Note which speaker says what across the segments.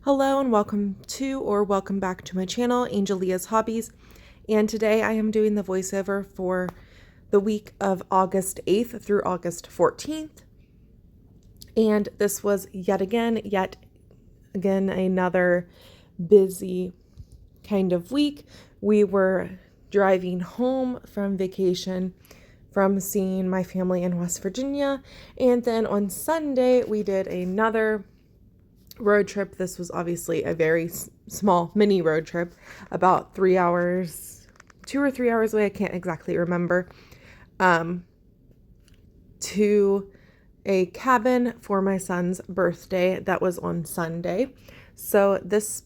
Speaker 1: Hello and welcome back to my channel, Angelia's Hobbies. And today I am doing the voiceover for the week of August 8th through August 14th. And this was yet again another busy kind of week. We were driving home from vacation from seeing my family in West Virginia. And then on Sunday, we did another road trip. This was obviously a very small mini road trip, about 3 hours, 2 or 3 hours away, I can't exactly remember, to a cabin for my son's birthday. That was on Sunday. So this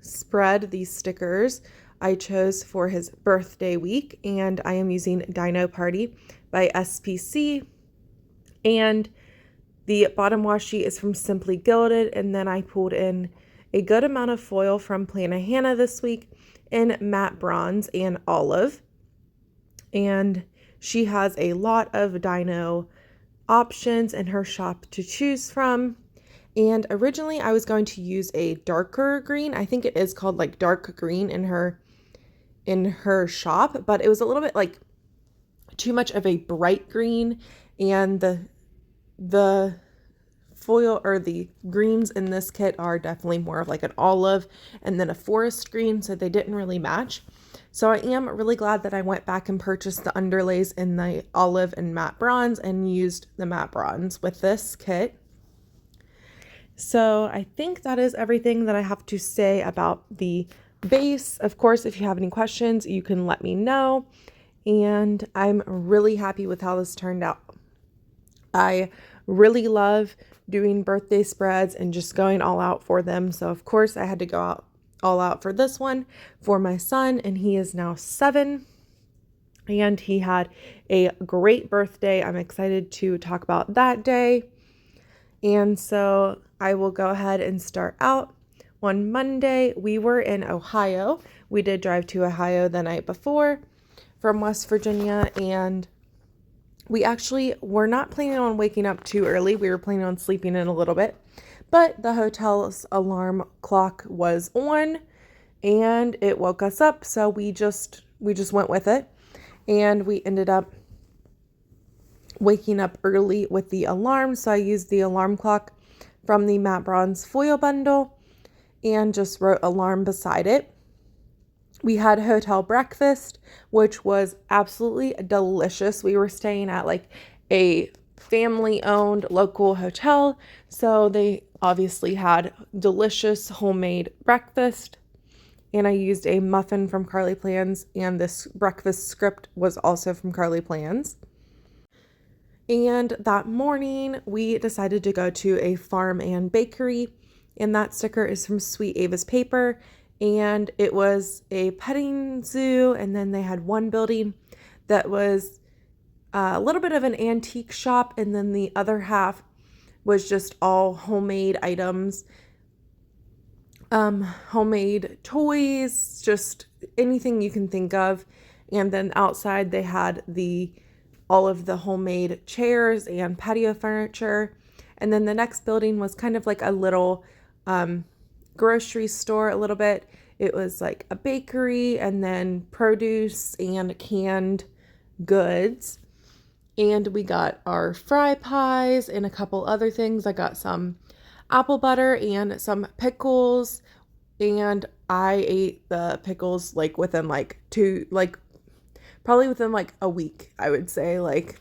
Speaker 1: spread, these stickers, I chose for his birthday week, and I am using Dino Party by SPC, and the bottom washi is from Simply Gilded, and then I pulled in a good amount of foil from Plannahannah this week in matte bronze and olive. And she has a lot of Dino options in her shop to choose from. And originally I was going to use a darker green. I think it is called like dark green in her shop, but it was a little bit like too much of a bright green, and the foil or the greens in this kit are definitely more of like an olive and then a forest green, so they didn't really match. So I am really glad that I went back and purchased the underlays in the olive and matte bronze and used the matte bronze with this kit. So I think that is everything that I have to say about the base. Of course, if you have any questions, you can let me know. And I'm really happy with how this turned out. I really love doing birthday spreads and just going all out for them. So of course I had to go all out for this one for my son, and he is now 7, and he had a great birthday. I'm excited to talk about that day. And so I will go ahead and start out. On Monday, we were in Ohio. We did drive to Ohio the night before from West Virginia, and we actually were not planning on waking up too early. We were planning on sleeping in a little bit, but the hotel's alarm clock was on and it woke us up. So we just went with it, and we ended up waking up early with the alarm. So I used the alarm clock from the matte bronze foil bundle and just wrote alarm beside it. We had hotel breakfast, which was absolutely delicious. We were staying at like a family-owned local hotel, so they obviously had delicious homemade breakfast. And I used a muffin from Carly Plans, and this breakfast script was also from Carly Plans. And that morning, we decided to go to a farm and bakery, and that sticker is from Sweetavaspaper. And it was a petting zoo, and then they had one building that was a little bit of an antique shop, and then the other half was just all homemade items, homemade toys, just anything you can think of. And then outside they had all of the homemade chairs and patio furniture. And then the next building was kind of like a little grocery store a little bit. It was like a bakery, and then produce and canned goods. And we got our fry pies and a couple other things. I got some apple butter and some pickles, and I ate the pickles like within probably within like a week, I would say. Like,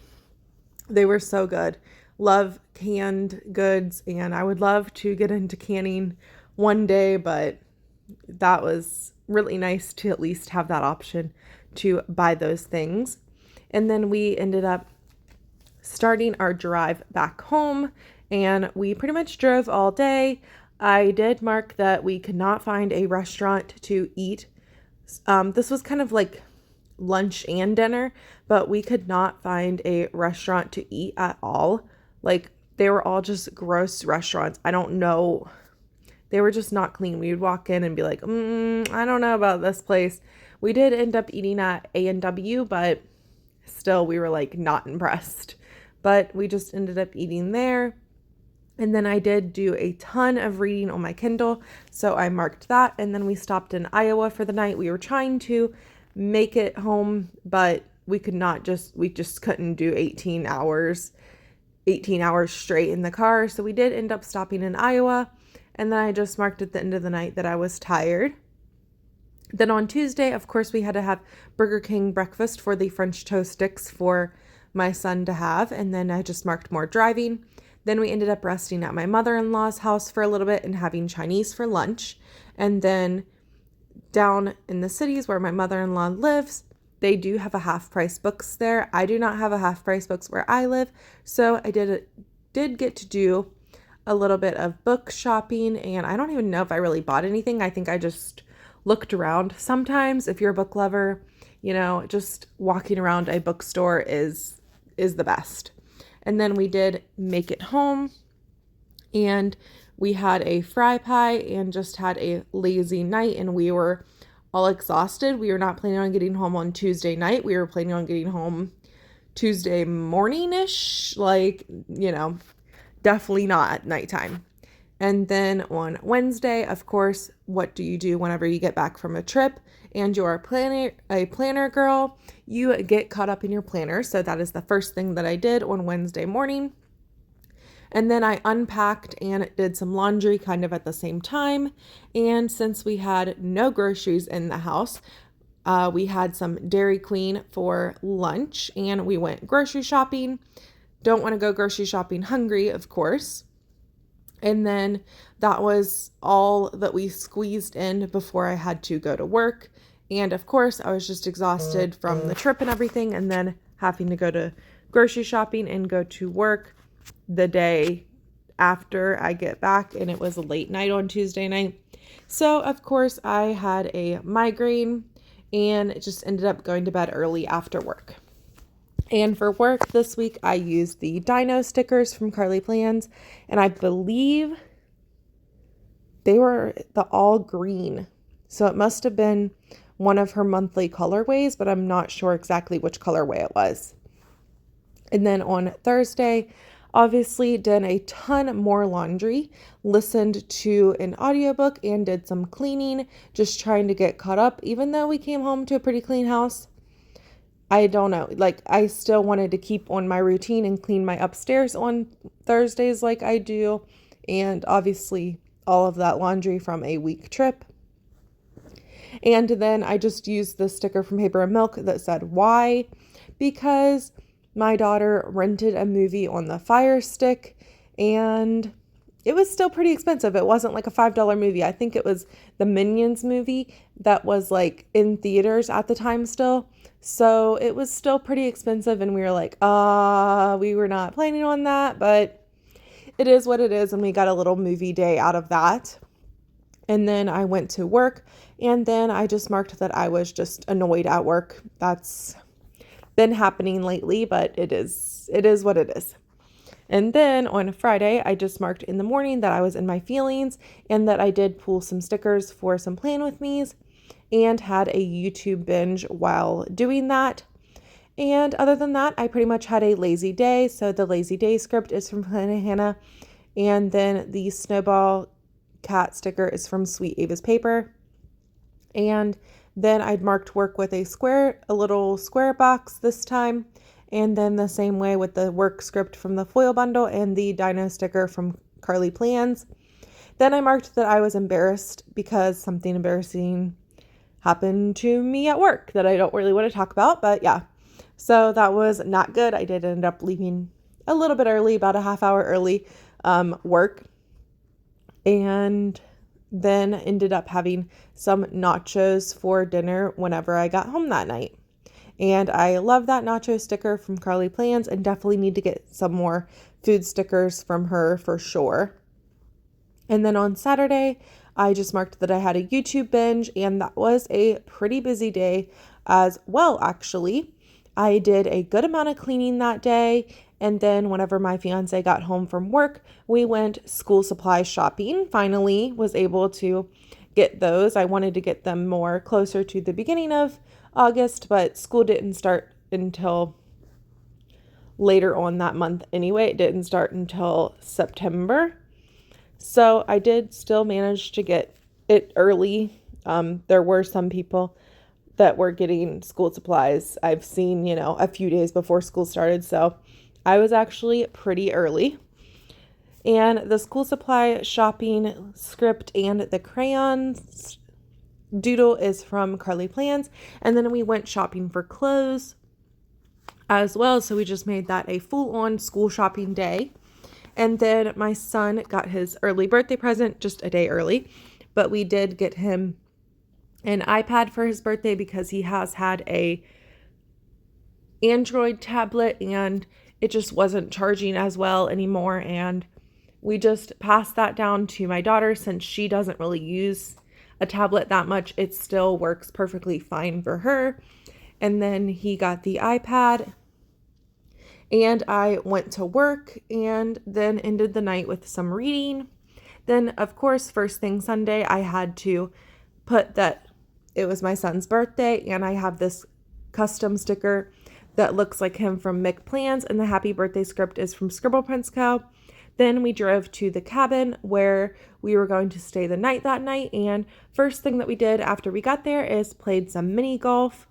Speaker 1: they were so good. Love canned goods, and I would love to get into canning one day, but that was really nice to at least have that option to buy those things. And then we ended up starting our drive back home, and we pretty much drove all day. I did mark that we could not find a restaurant to eat. This was kind of like lunch and dinner, but we could not find a restaurant to eat at all. Like, they were all just gross restaurants. I don't know. They were just not clean. We would walk in and be like, I don't know about this place. We did end up eating at A&W, but still we were like not impressed. But we just ended up eating there. And then I did do a ton of reading on my Kindle, so I marked that. And then we stopped in Iowa for the night. We were trying to make it home, but we just couldn't do 18 hours straight in the car. So we did end up stopping in Iowa. And then I just marked at the end of the night that I was tired. Then on Tuesday, of course, we had to have Burger King breakfast for the French toast sticks for my son to have. And then I just marked more driving. Then we ended up resting at my mother-in-law's house for a little bit and having Chinese for lunch. And then down in the cities where my mother-in-law lives, they do have a half-price books there. I do not have a half-price books where I live. So I did get to do a little bit of book shopping, and I don't even know if I really bought anything. I think I just looked around. Sometimes if you're a book lover, just walking around a bookstore is the best. And then we did make it home, and we had a fry pie and just had a lazy night, and we were all exhausted. We were not planning on getting home on Tuesday night. We were planning on getting home Tuesday morning-ish, definitely not at nighttime. And then on Wednesday, of course, what do you do whenever you get back from a trip and you're a planner girl? You get caught up in your planner. So that is the first thing that I did on Wednesday morning. And then I unpacked and did some laundry kind of at the same time. And since we had no groceries in the house, we had some Dairy Queen for lunch and we went grocery shopping. Don't want to go grocery shopping hungry, of course. And then that was all that we squeezed in before I had to go to work. And of course, I was just exhausted from the trip and everything, and then having to go to grocery shopping and go to work the day after I get back. And it was a late night on Tuesday night. So of course, I had a migraine and just ended up going to bed early after work. And for work this week, I used the Dino stickers from Carly Plans, and I believe they were the all green. So it must have been one of her monthly colorways, but I'm not sure exactly which colorway it was. And then on Thursday, obviously did a ton more laundry, listened to an audiobook and did some cleaning, just trying to get caught up, even though we came home to a pretty clean house. I don't know, I still wanted to keep on my routine and clean my upstairs on Thursdays like I do. And obviously all of that laundry from a week trip. And then I just used the sticker from Paper and Milk that said why, because my daughter rented a movie on the Fire Stick and it was still pretty expensive. It wasn't like a $5 movie. I think it was the Minions movie that was in theaters at the time still. So it was still pretty expensive and we were like, we were not planning on that, but it is what it is. And we got a little movie day out of that. And then I went to work and then I just marked that I was just annoyed at work. That's been happening lately, but it is what it is. And then on Friday, I just marked in the morning that I was in my feelings and that I did pull some stickers for some Plan With Me's and had a YouTube binge while doing that. And other than that, I pretty much had a lazy day. So the lazy day script is from Plannahannah. And then the snowball cat sticker is from Sweetavaspaper. And then I'd marked work with a little square box this time. And then the same way with the work script from the foil bundle and the Dino sticker from Carly Plans. Then I marked that I was embarrassed because something embarrassing happened to me at work that I don't really want to talk about, but yeah. So that was not good. I did end up leaving a little bit early, about a half hour early work. And then ended up having some nachos for dinner whenever I got home that night. And I love that nacho sticker from Carly Plans and definitely need to get some more food stickers from her for sure. And then on Saturday, I just marked that I had a YouTube binge and that was a pretty busy day as well, actually. I did a good amount of cleaning that day. And then whenever my fiance got home from work, we went school supply shopping. Finally was able to get those. I wanted to get them more closer to the beginning of August, but school didn't start until later on that month anyway. It didn't start until September. So I did still manage to get it early. There were some people that were getting school supplies I've seen, a few days before school started. So I was actually pretty early. And the school supply shopping script and the crayons doodle is from Carly Plans. And then we went shopping for clothes as well. So we just made that a full-on school shopping day. And then my son got his early birthday present just a day early. But we did get him an iPad for his birthday because he has had a Android tablet and it just wasn't charging as well anymore. And we just passed that down to my daughter since she doesn't really use a tablet that much. It still works perfectly fine for her. And then he got the iPad and I went to work and then ended the night with some reading. Then, of course, first thing Sunday, I had to put that it was my son's birthday, and I have this custom sticker that looks like him from Mick Plans, and the happy birthday script is from Scribbleprintsco. Then we drove to the cabin where we were going to stay the night that night, and first thing that we did after we got there is played some mini golf.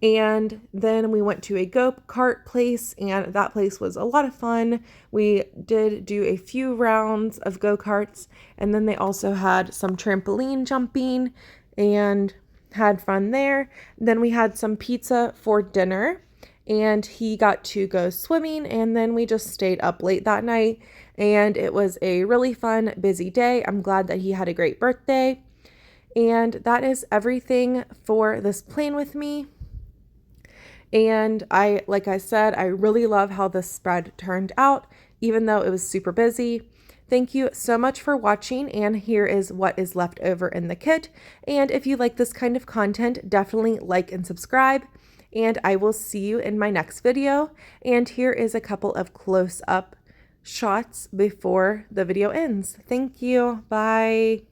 Speaker 1: And then we went to a go-kart place, and that place was a lot of fun. We did do a few rounds of go-karts, and then they also had some trampoline jumping and had fun there. Then we had some pizza for dinner, and he got to go swimming, and then we just stayed up late that night, and it was a really fun, busy day. I'm glad that he had a great birthday. And that is everything for this Plan With Me. And like I said, I really love how this spread turned out, even though it was super busy. Thank you so much for watching, and here is what is left over in the kit. And if you like this kind of content, definitely like and subscribe, and I will see you in my next video. And here is a couple of close-up shots before the video ends. Thank you. Bye.